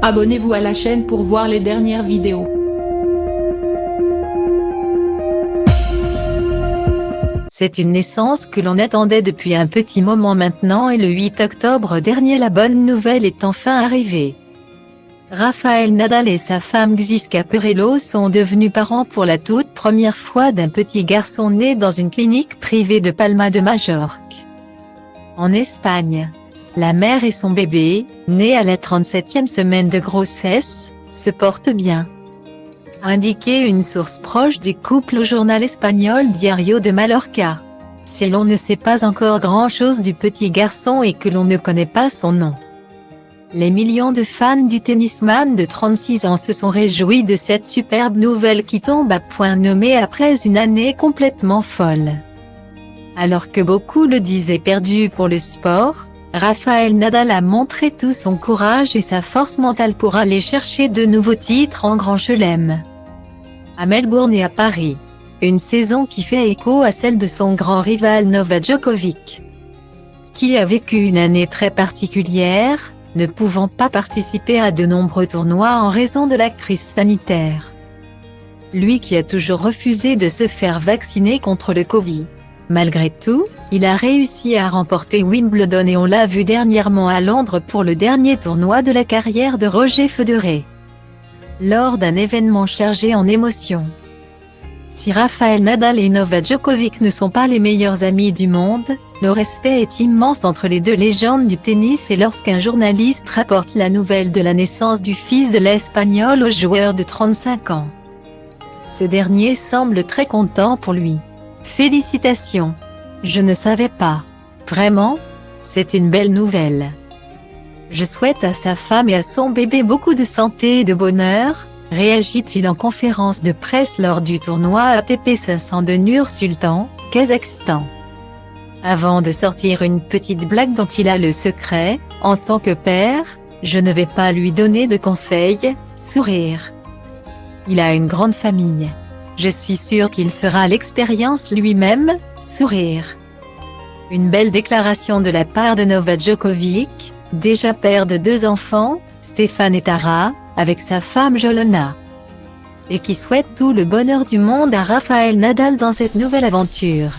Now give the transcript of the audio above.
Abonnez-vous à la chaîne pour voir les dernières vidéos. C'est une naissance que l'on attendait depuis un petit moment maintenant et le 8 octobre dernier la bonne nouvelle est enfin arrivée. Rafael Nadal et sa femme Xiska Perello sont devenus parents pour la toute première fois d'un petit garçon né dans une clinique privée de Palma de Majorque, en Espagne. La mère et son bébé, né à la 37e semaine de grossesse, se portent bien, a indiqué une source proche du couple au journal espagnol Diario de Mallorca. Si l'on ne sait pas encore grand-chose du petit garçon et que l'on ne connaît pas son nom, les millions de fans du tennisman de 36 ans se sont réjouis de cette superbe nouvelle qui tombe à point nommé après une année complètement folle. Alors que beaucoup le disaient perdu pour le sport, Rafael Nadal a montré tout son courage et sa force mentale pour aller chercher de nouveaux titres en Grand Chelem, à Melbourne et à Paris. Une saison qui fait écho à celle de son grand rival Novak Djokovic, qui a vécu une année très particulière, ne pouvant pas participer à de nombreux tournois en raison de la crise sanitaire. Lui qui a toujours refusé de se faire vacciner contre le Covid. Malgré tout, il a réussi à remporter Wimbledon et on l'a vu dernièrement à Londres pour le dernier tournoi de la carrière de Roger Federer, lors d'un événement chargé en émotions. Si Rafael Nadal et Novak Djokovic ne sont pas les meilleurs amis du monde, le respect est immense entre les deux légendes du tennis et lorsqu'un journaliste rapporte la nouvelle de la naissance du fils de l'Espagnol au joueur de 35 ans, ce dernier semble très content pour lui. Félicitations. Je ne savais pas. Vraiment, c'est une belle nouvelle. Je souhaite à sa femme et à son bébé beaucoup de santé et de bonheur, réagit-il en conférence de presse lors du tournoi ATP 500 de Nur-Sultan, Kazakhstan. Avant de sortir une petite blague dont il a le secret, en tant que père, je ne vais pas lui donner de conseils, sourire. Il a une grande famille. Je suis sûr qu'il fera l'expérience lui-même, sourire. Une belle déclaration de la part de Novak Djokovic, déjà père de 2 enfants, Stéphane et Tara, avec sa femme Jolona, et qui souhaite tout le bonheur du monde à Rafael Nadal dans cette nouvelle aventure.